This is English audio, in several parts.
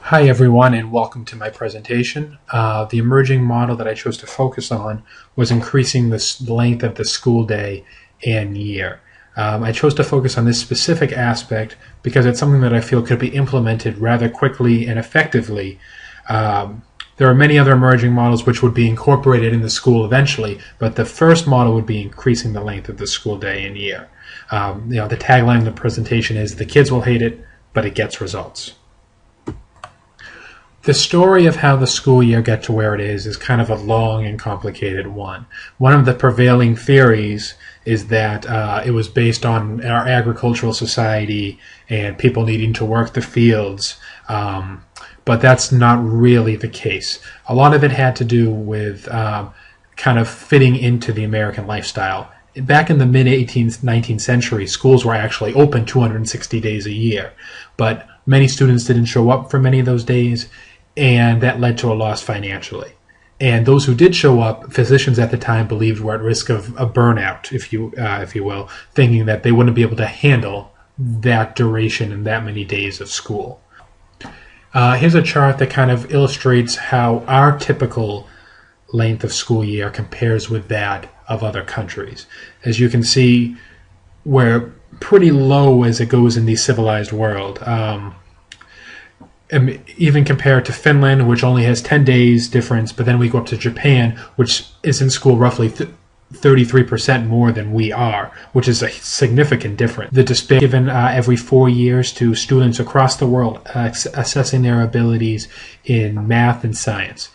Hi everyone, and welcome to my presentation. The emerging model that I chose to focus on was increasing the length of the school day and year. I chose to focus on this specific aspect because it's something that I feel could be implemented rather quickly and effectively. There are many other emerging models which would be incorporated in the school eventually, but the first model would be increasing the length of the school day and year. The tagline of the presentation is, "The kids will hate it, but it gets results." The story of how the school year got to where it is kind of a long and complicated one. One of the prevailing theories is that it was based on our agricultural society and people needing to work the fields, but that's not really the case. A lot of it had to do with kind of fitting into the American lifestyle. Back in the mid-18th, 19th century, schools were actually open 260 days a year, but many students didn't show up for many of those days, and that led to a loss financially. And those who did show up, physicians at the time believed were at risk of a burnout, if you will, thinking that they wouldn't be able to handle that duration and that many days of school. Here's a chart that kind of illustrates how our typical length of school year compares with that of other countries. As you can see, we're pretty low as it goes in the civilized world. Even compared to Finland, which only has 10 days difference, but then we go up to Japan, which is in school roughly 33% more than we are, which is a significant difference. The disparity given every 4 years to students across the world assessing their abilities in math and science.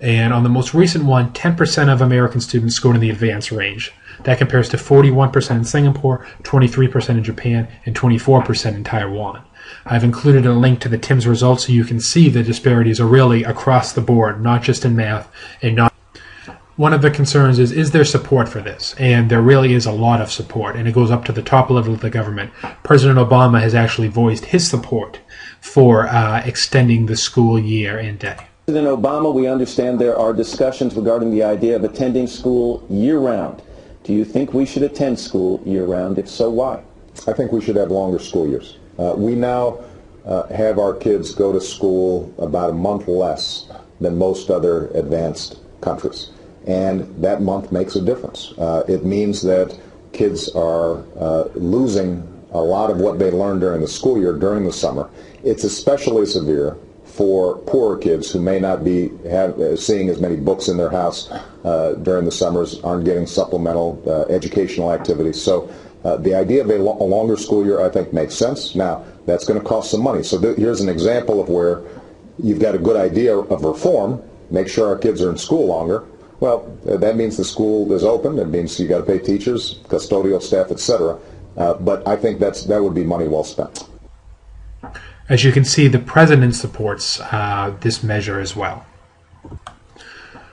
And on the most recent one, 10% of American students scored in the advanced range. That compares to 41% in Singapore, 23% in Japan, and 24% in Taiwan. I've included a link to the TIMSS results so you can see the disparities are really across the board, not just in math. One of the concerns is there support for this? And there really is a lot of support, and it goes up to the top level of the government. President Obama has actually voiced his support for extending the school year and day. President Obama, we understand there are discussions regarding the idea of attending school year-round. Do you think we should attend school year-round? If so, why? I think we should have longer school years. We now have our kids go to school about a month less than most other advanced countries, and that month makes a difference. It means that kids are losing a lot of what they learned during the school year during the summer. It's especially severe for poorer kids who may not be seeing as many books in their house during the summers, aren't getting supplemental educational activities. So the idea of a longer school year, I think, makes sense. Now, that's going to cost some money. So here's an example of where you've got a good idea of reform, make sure our kids are in school longer. Well, that means the school is open. It means you got to pay teachers, custodial staff, etc. But I think that would be money well spent. As you can see, the president supports this measure as well.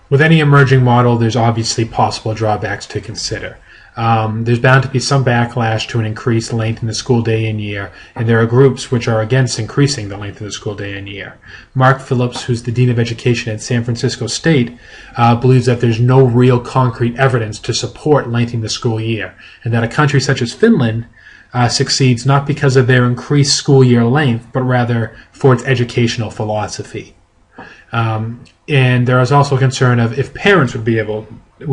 With any emerging model, there's obviously possible drawbacks to consider. There's bound to be some backlash to an increased length in the school day and year, and there are groups which are against increasing the length of the school day and year. Mark Phillips, who's the Dean of Education at San Francisco State, believes that there's no real concrete evidence to support lengthening the school year, and that a country such as Finland succeeds not because of their increased school year length, but rather for its educational philosophy. And there is also concern of if parents would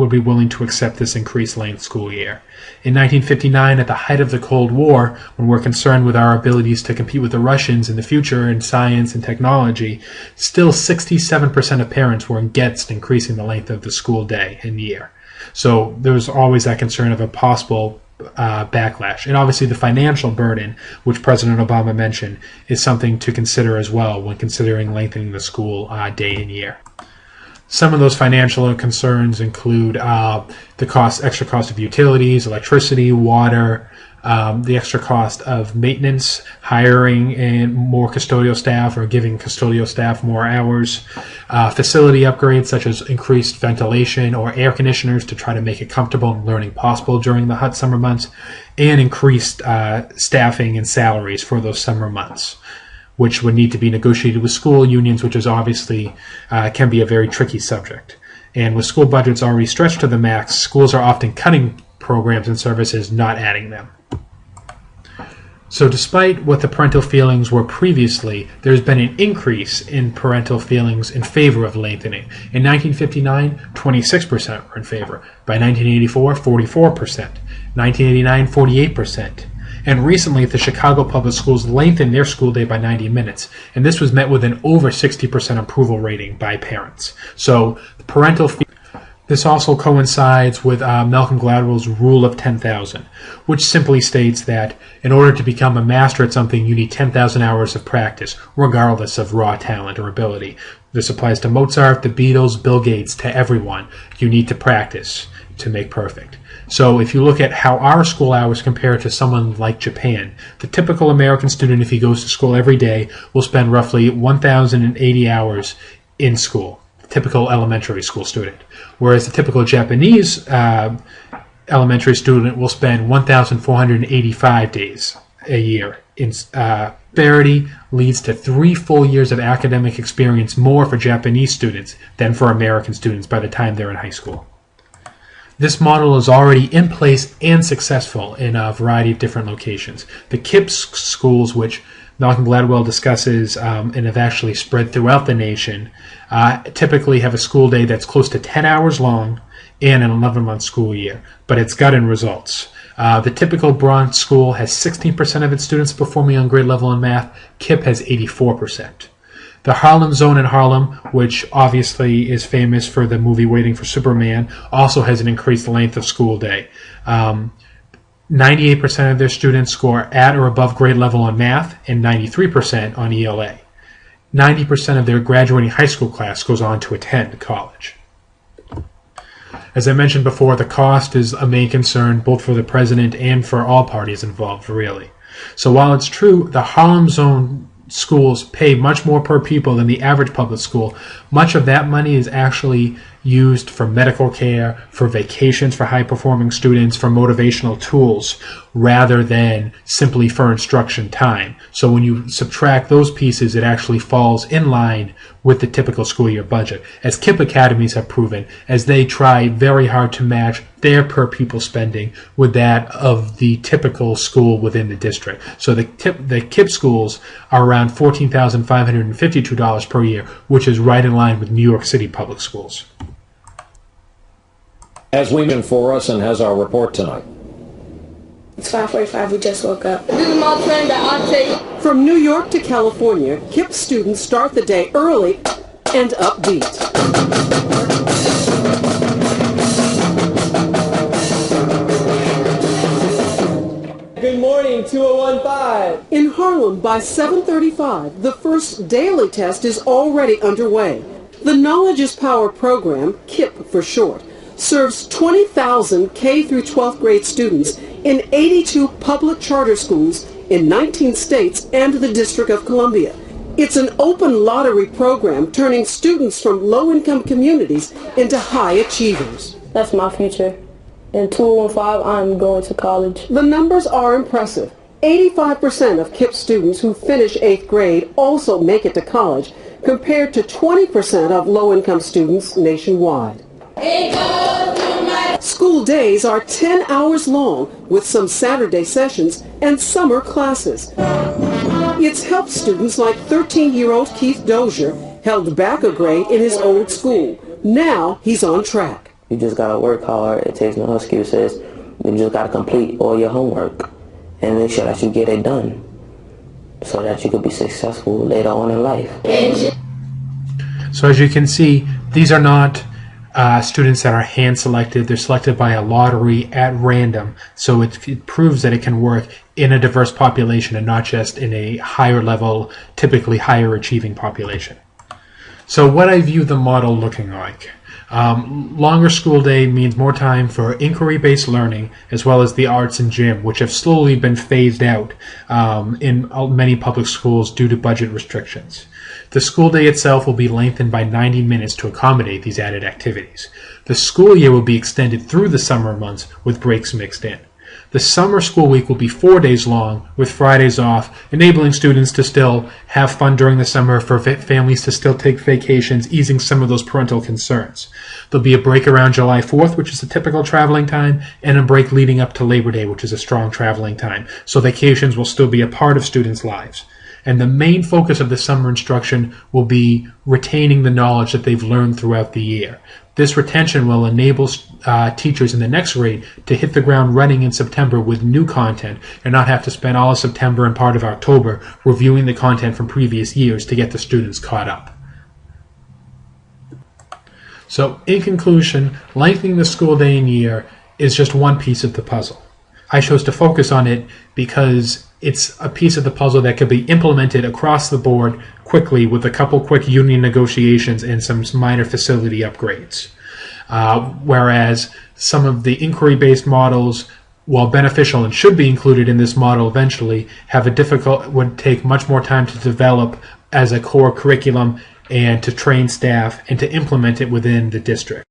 be willing to accept this increased length school year. In 1959, at the height of the Cold War, when we're concerned with our abilities to compete with the Russians in the future in science and technology, still 67% of parents were against increasing the length of the school day and year. So there's always that concern of a possible backlash. And obviously the financial burden, which President Obama mentioned, is something to consider as well when considering lengthening the school day and year. Some of those financial concerns include the extra cost of utilities, electricity, water, the extra cost of maintenance, hiring and more custodial staff or giving custodial staff more hours, facility upgrades such as increased ventilation or air conditioners to try to make it comfortable and learning possible during the hot summer months, and increased staffing and salaries for those summer months, which would need to be negotiated with school unions, which is obviously can be a very tricky subject. And with school budgets already stretched to the max, schools are often cutting programs and services, not adding them. So despite what the parental feelings were previously, there's been an increase in parental feelings in favor of lengthening. In 1959, 26% were in favor. By 1984, 44%. 1989, 48%. And recently, the Chicago Public Schools lengthened their school day by 90 minutes, and this was met with an over 60% approval rating by parents. So the parental This also coincides with Malcolm Gladwell's Rule of 10,000, which simply states that in order to become a master at something, you need 10,000 hours of practice, regardless of raw talent or ability. This applies to Mozart, the Beatles, Bill Gates, to everyone. You need to practice to make perfect. So if you look at how our school hours compare to someone like Japan, the typical American student, if he goes to school every day, will spend roughly 1,080 hours in school. Typical elementary school student, whereas the typical Japanese elementary student will spend 1,485 days a year. Disparity leads to 3 full years of academic experience more for Japanese students than for American students by the time they're in high school. This model is already in place and successful in a variety of different locations. The KIPP schools, which Malcolm Gladwell discusses and have actually spread throughout the nation, typically have a school day that's close to 10 hours long and an 11-month school year, but it's gotten results. The typical Bronx school has 16% of its students performing on grade level in math. KIPP has 84%. The Harlem Zone in Harlem, which obviously is famous for the movie Waiting for Superman, also has an increased length of school day. 98% of their students score at or above grade level on math and 93% on ELA. 90% of their graduating high school class goes on to attend college. As I mentioned before, the cost is a main concern both for the president and for all parties involved, really. So while it's true the Harlem Zone schools pay much more per pupil than the average public school, much of that money is actually used for medical care, for vacations for high-performing students, for motivational tools, rather than simply for instruction time. So when you subtract those pieces, it actually falls in line with the typical school year budget, as KIPP academies have proven, as they try very hard to match their per-pupil spending with that of the typical school within the district. So the KIPP schools are around $14,552 per year, which is right in line with New York City public schools. As we mentioned for us and has our report tonight. It's 5:45, we just woke up. This is my train that I take. From New York to California, KIPP students start the day early and upbeat. Good morning, 2015. In Harlem, by 7:35, the first daily test is already underway. The Knowledge is Power program, KIPP for short, serves 20,000 K through 12th grade students in 82 public charter schools in 19 states and the District of Columbia. It's an open lottery program turning students from low-income communities into high achievers. That's my future. In 2015, I'm going to college. The numbers are impressive. 85% of KIPP students who finish 8th grade also make it to college, compared to 20% of low-income students nationwide. School days are 10 hours long, with some Saturday sessions and summer classes. It's helped students like 13-year-old Keith Dozier held back a grade in his old school. Now he's on track. You just gotta work hard. It takes no excuses. You just gotta complete all your homework and make sure that you get it done so that you could be successful later on in life. So as you can see, these are not students that are hand-selected. They're selected by a lottery at random. So it proves that it can work in a diverse population and not just in a higher level, typically higher achieving population. So what I view the model looking like. Longer school day means more time for inquiry-based learning as well as the arts and gym, which have slowly been phased out in many public schools due to budget restrictions. The school day itself will be lengthened by 90 minutes to accommodate these added activities. The school year will be extended through the summer months with breaks mixed in. The summer school week will be 4 days long with Fridays off, enabling students to still have fun during the summer, for families to still take vacations, easing some of those parental concerns. There'll be a break around July 4th, which is a typical traveling time, and a break leading up to Labor Day, which is a strong traveling time. So vacations will still be a part of students' lives. And the main focus of the summer instruction will be retaining the knowledge that they've learned throughout the year. This retention will enable teachers in the next grade to hit the ground running in September with new content and not have to spend all of September and part of October reviewing the content from previous years to get the students caught up. So, in conclusion, lengthening the school day and year is just one piece of the puzzle. I chose to focus on it because it's a piece of the puzzle that could be implemented across the board quickly with a couple quick union negotiations and some minor facility upgrades. Whereas some of the inquiry-based models, while beneficial and should be included in this model eventually, would take much more time to develop as a core curriculum and to train staff and to implement it within the district.